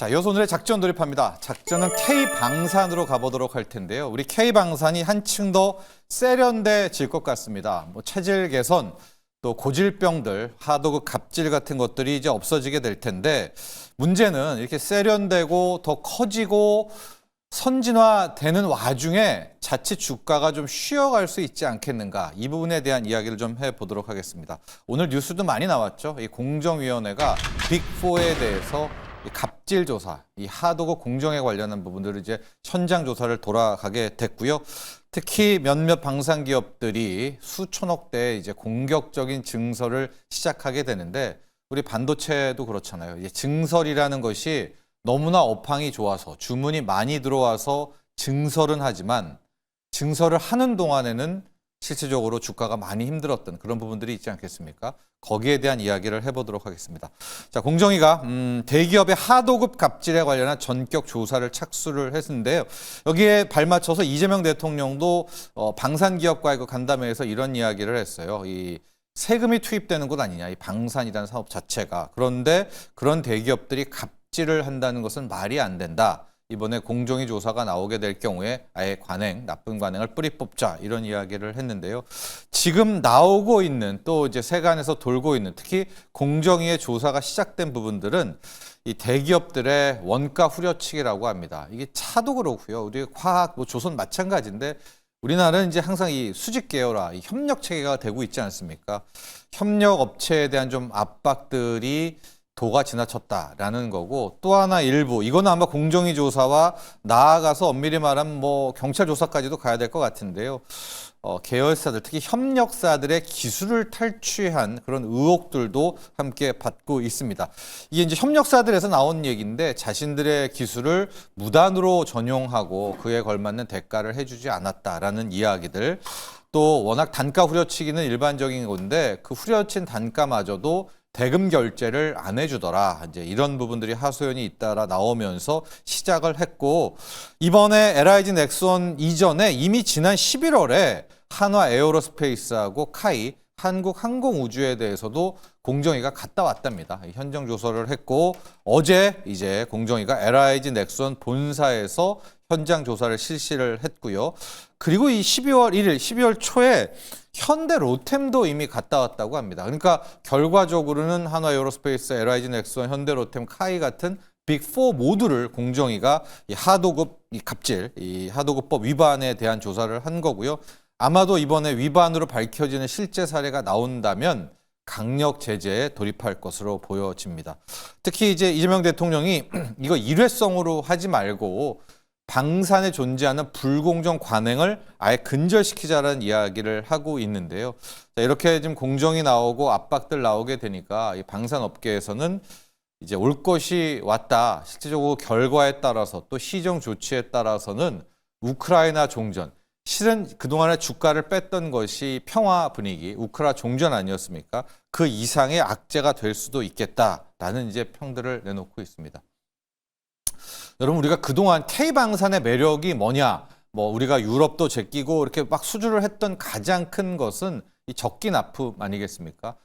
자, 이어서 오늘의 작전 돌입합니다. 작전은 K방산으로 가보도록 할 텐데요. 우리 K방산이 한층 더 세련돼질 것 같습니다. 체질 개선, 또 고질병들, 하도급 갑질 같은 것들이 이제 없어지게 될 텐데, 문제는 이렇게 세련되고 더 커지고 선진화되는 와중에 자칫 주가가 좀 쉬어갈 수 있지 않겠는가, 이 부분에 대한 이야기를 좀 해보도록 하겠습니다. 오늘 뉴스도 많이 나왔죠. 이 공정위원회가 빅4에 대해서 이 갑질 조사, 이 하도급 공정에 관련한 부분들을 이제 현장 조사를 돌아가게 됐고요. 특히 몇몇 방산 기업들이 수천억 대의 이제 공격적인 증설을 시작하게 되는데, 우리 반도체도 그렇잖아요. 이제 증설이라는 것이 너무나 업황이 좋아서 주문이 많이 들어와서 증설은 하지만, 증설을 하는 동안에는 실질적으로 주가가 많이 힘들었던 그런 부분들이 있지 않겠습니까? 거기에 대한 이야기를 해보도록 하겠습니다. 자, 공정위가 대기업의 하도급 갑질에 관련한 전격 조사를 착수를 했는데요. 여기에 발맞춰서 이재명 대통령도 방산기업과의 그 간담회에서 이런 이야기를 했어요. 이 세금이 투입되는 것 아니냐, 이 방산이라는 사업 자체가. 그런데 그런 대기업들이 갑질을 한다는 것은 말이 안 된다. 이번에 공정위 조사가 나오게 될 경우에 아예 관행, 나쁜 관행을 뿌리 뽑자, 이런 이야기를 했는데요. 지금 나오고 있는, 또 이제 세간에서 돌고 있는, 특히 공정위의 조사가 시작된 부분들은 이 대기업들의 원가 후려치기라고 합니다. 이게 차도 그렇고요. 우리 화학, 조선 마찬가지인데, 우리나라는 이제 항상 이 수직 계열화, 이 협력 체계가 되고 있지 않습니까? 협력 업체에 대한 좀 압박들이 도가 지나쳤다라는 거고, 또 하나 일부, 이거는 아마 공정위 조사와 나아가서 엄밀히 말하면 경찰 조사까지도 가야 될 것 같은데요. 계열사들, 특히 협력사들의 기술을 탈취한 그런 의혹들도 함께 받고 있습니다. 이게 이제 협력사들에서 나온 얘기인데, 자신들의 기술을 무단으로 전용하고 그에 걸맞는 대가를 해주지 않았다라는 이야기들, 또 워낙 단가 후려치기는 일반적인 건데 그 후려친 단가마저도 대금 결제를 안 해주더라. 이제 이런 부분들이 하소연이 잇따라 나오면서 시작을 했고, 이번에 LIG 넥스원 이전에 이미 지난 11월에 한화 에어로스페이스하고 카이, 한국항공우주에 대해서도 공정위가 갔다 왔답니다. 현장 조사를 했고, 어제 이제 공정위가 LIG 넥스원 본사에서 현장 조사를 실시를 했고요. 그리고 이 12월 1일, 12월 초에 현대 로템도 이미 갔다 왔다고 합니다. 그러니까 결과적으로는 한화 에어로스페이스, LIG 넥스원, 현대 로템, 카이 같은 빅4 모두를 공정위가 이 하도급 이 갑질, 이 하도급법 위반에 대한 조사를 한 거고요. 아마도 이번에 위반으로 밝혀지는 실제 사례가 나온다면 강력 제재에 돌입할 것으로 보여집니다. 특히 이제 이재명 대통령이 이거 일회성으로 하지 말고 방산에 존재하는 불공정 관행을 아예 근절시키자라는 이야기를 하고 있는데요. 자, 이렇게 지금 공정이 나오고 압박들 나오게 되니까 이 방산업계에서는 이제 올 것이 왔다. 실질적으로 결과에 따라서, 또 시정 조치에 따라서는 우크라이나 종전, 실은 그동안에 주가를 뺐던 것이 평화 분위기, 우크라 종전 아니었습니까? 그 이상의 악재가 될 수도 있겠다라는 이제 평들을 내놓고 있습니다. 여러분, 우리가 그동안 K방산의 매력이 뭐냐? 우리가 유럽도 제끼고 이렇게 막 수주를 했던 가장 큰 것은 이 적기 납품 아니겠습니까?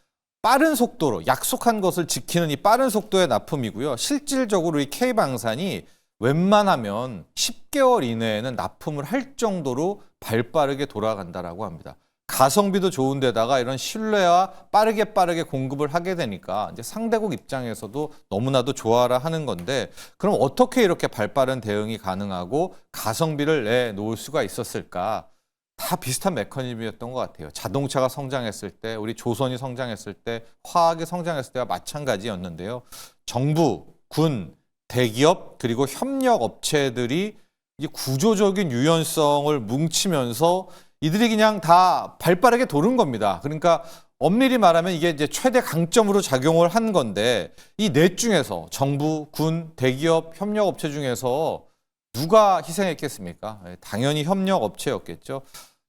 빠른 속도로 약속한 것을 지키는 이 빠른 속도의 납품이고요. 실질적으로 이 K방산이 웬만하면 10개월 이내에는 납품을 할 정도로 발빠르게 돌아간다라고 합니다. 가성비도 좋은데다가 이런 신뢰와 빠르게 공급을 하게 되니까 이제 상대국 입장에서도 너무나도 좋아라 하는 건데, 그럼 어떻게 이렇게 발빠른 대응이 가능하고 가성비를 내놓을 수가 있었을까? 다 비슷한 메커니즘이었던 것 같아요. 자동차가 성장했을 때, 우리 조선이 성장했을 때, 화학이 성장했을 때와 마찬가지였는데요. 정부, 군, 대기업, 그리고 협력 업체들이 이 구조적인 유연성을 뭉치면서 이들이 그냥 다 발빠르게 도는 겁니다. 그러니까 엄밀히 말하면 이게 이제 최대 강점으로 작용을 한 건데, 이 넷 중에서 정부, 군, 대기업, 협력업체 중에서 누가 희생했겠습니까? 당연히 협력업체였겠죠.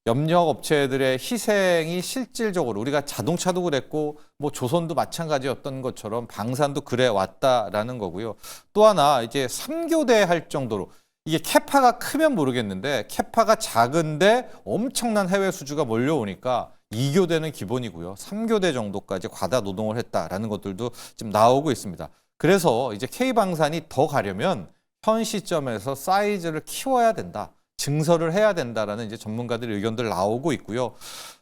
협력업체들의 희생이 실질적으로, 우리가 자동차도 그랬고 조선도 마찬가지였던 것처럼 방산도 그래 왔다라는 거고요. 또 하나, 이제 3교대 할 정도로, 이게 캐파가 크면 모르겠는데 캐파가 작은데 엄청난 해외 수주가 몰려오니까 2교대는 기본이고요. 3교대 정도까지 과다 노동을 했다라는 것들도 지금 나오고 있습니다. 그래서 이제 K방산이 더 가려면 현 시점에서 사이즈를 키워야 된다. 증설을 해야 된다라는 이제 전문가들의 의견들 나오고 있고요.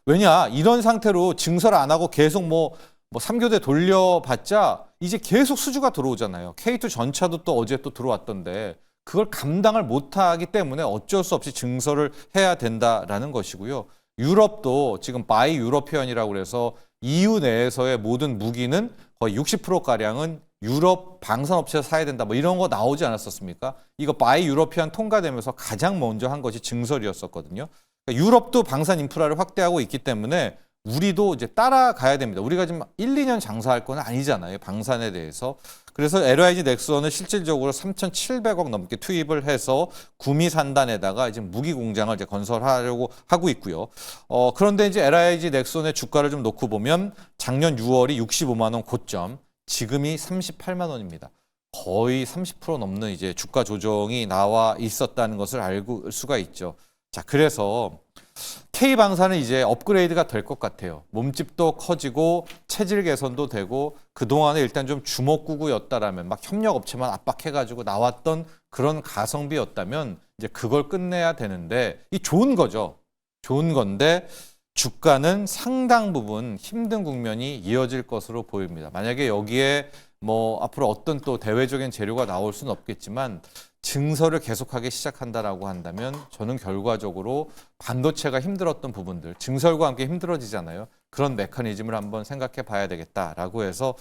왜냐, 이런 상태로 증설 안 하고 계속 뭐 3교대 돌려봤자 이제 계속 수주가 들어오잖아요. K2 전차도 또 어제 또 들어왔던데 그걸 감당을 못하기 때문에 어쩔 수 없이 증설을 해야 된다라는 것이고요. 유럽도 지금 바이 유러피언이라고 그래서 EU 내에서의 모든 무기는 거의 60%가량은 유럽 방산업체에서 사야 된다. 뭐 이런 거 나오지 않았었습니까? 이거 바이 유러피언 통과되면서 가장 먼저 한 것이 증설이었었거든요. 그러니까 유럽도 방산 인프라를 확대하고 있기 때문에 우리도 이제 따라가야 됩니다. 우리가 지금 1, 2년 장사할 건 아니잖아요. 방산에 대해서. 그래서 LIG 넥스원은 실질적으로 3,700억 넘게 투입을 해서 구미 산단에다가 이제 무기 공장을 이제 건설하려고 하고 있고요. 그런데 이제 LIG 넥스원의 주가를 좀 놓고 보면 작년 6월이 65만 원 고점, 지금이 38만 원입니다. 거의 30% 넘는 이제 주가 조정이 나와 있었다는 것을 알 수가 있죠. 자, 그래서 K방산은 이제 업그레이드가 될 것 같아요. 몸집도 커지고 체질 개선도 되고 그동안에 일단 좀 주먹구구였다라면 막 협력업체만 압박해가지고 나왔던 그런 가성비였다면 이제 그걸 끝내야 되는데 이 좋은 거죠. 좋은 건데 주가는 상당 부분 힘든 국면이 이어질 것으로 보입니다. 만약에 여기에 뭐 앞으로 어떤 또 대외적인 재료가 나올 수는 없겠지만 증설을 계속하기 시작한다라고 한다면 저는 결과적으로 반도체가 힘들었던 부분들, 증설과 함께 힘들어지잖아요. 그런 메커니즘을 한번 생각해 봐야 되겠다라고 해서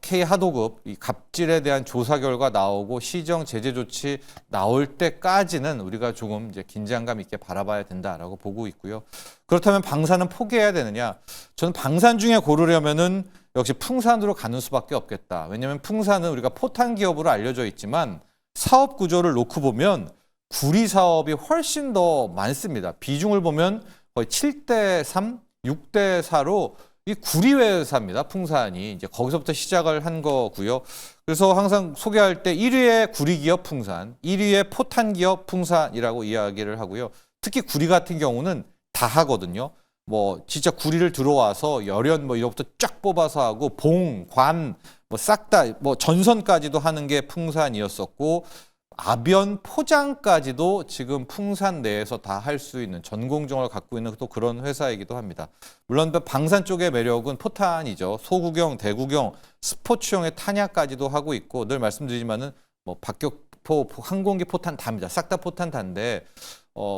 K 하도급 이 갑질에 대한 조사 결과 나오고 시정 제재 조치 나올 때까지는 우리가 조금 이제 긴장감 있게 바라봐야 된다라고 보고 있고요. 그렇다면 방산은 포기해야 되느냐? 저는 방산 중에 고르려면은 역시 풍산으로 가는 수밖에 없겠다. 왜냐하면 풍산은 우리가 포탄 기업으로 알려져 있지만 사업 구조를 놓고 보면 구리 사업이 훨씬 더 많습니다. 비중을 보면 거의 7대3, 6대4로 이 구리 회사입니다. 풍산이 이제 거기서부터 시작을 한 거고요. 그래서 항상 소개할 때 1위의 구리 기업 풍산, 1위의 포탄 기업 풍산이라고 이야기를 하고요. 특히 구리 같은 경우는 다 하거든요. 뭐 진짜 구리를 들어와서 열연 뭐 이것부터 쫙 뽑아서 하고 봉, 관 뭐 싹 다 뭐 전선까지도 하는 게 풍산이었었고 아변 포장까지도 지금 풍산 내에서 다 할 수 있는 전공정을 갖고 있는 또 그런 회사이기도 합니다. 물론 방산 쪽의 매력은 포탄이죠. 소구경, 대구경, 스포츠용의 탄약까지도 하고 있고 늘 말씀드리지만은 뭐 박격포, 항공기 포탄 다입니다. 싹 다 포탄 다인데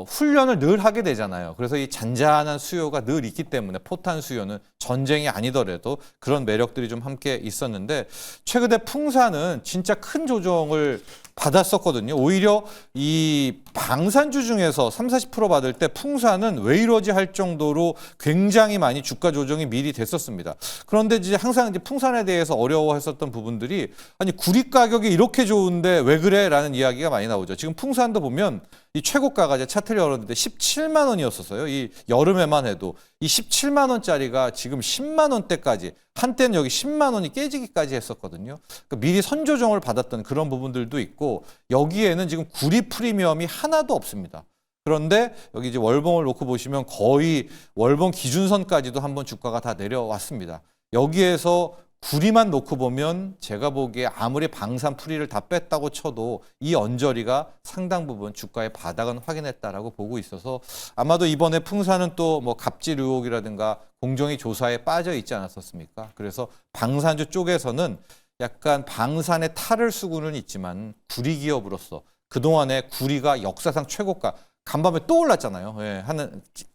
훈련을 늘 하게 되잖아요. 그래서 이 잔잔한 수요가 늘 있기 때문에 포탄 수요는 전쟁이 아니더라도 그런 매력들이 좀 함께 있었는데 최근에 풍산은 진짜 큰 조정을 받았었거든요. 오히려 이 방산주 중에서 30-40% 받을 때 풍산은 왜 이러지 할 정도로 굉장히 많이 주가 조정이 미리 됐었습니다. 그런데 이제 항상 이제 풍산에 대해서 어려워했었던 부분들이 아니 구리 가격이 이렇게 좋은데 왜 그래? 라는 이야기가 많이 나오죠. 지금 풍산도 보면 이 최고가가 이제 차트를 열었는데 17만 원이었었어요. 이 여름에만 해도 이 17만 원짜리가 지금 10만 원대까지 한때는 여기 10만 원이 깨지기까지 했었거든요. 그러니까 미리 선조정을 받았던 그런 부분들도 있고 여기에는 지금 구리 프리미엄이 하나도 없습니다. 그런데 여기 이제 월봉을 놓고 보시면 거의 월봉 기준선까지도 한번 주가가 다 내려왔습니다. 여기에서 구리만 놓고 보면 제가 보기에 아무리 방산 풀이를 다 뺐다고 쳐도 이 언저리가 상당 부분 주가의 바닥은 확인했다라고 보고 있어서 아마도 이번에 풍산은 또 뭐 갑질 의혹이라든가 공정위 조사에 빠져 있지 않았었습니까? 그래서 방산주 쪽에서는 약간 방산의 탈을 쓰고는 있지만 구리 기업으로서 그동안에 구리가 역사상 최고가 간밤에 또 올랐잖아요. 예,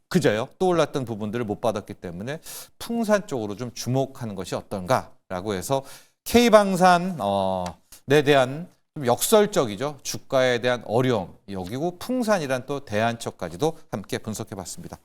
그저요. 또 올랐던 부분들을 못 받았기 때문에 풍산 쪽으로 좀 주목하는 것이 어떤가라고 해서 K방산에 대한 좀 역설적이죠. 주가에 대한 어려움 여기고 풍산이란 또 대안책까지도 함께 분석해 봤습니다.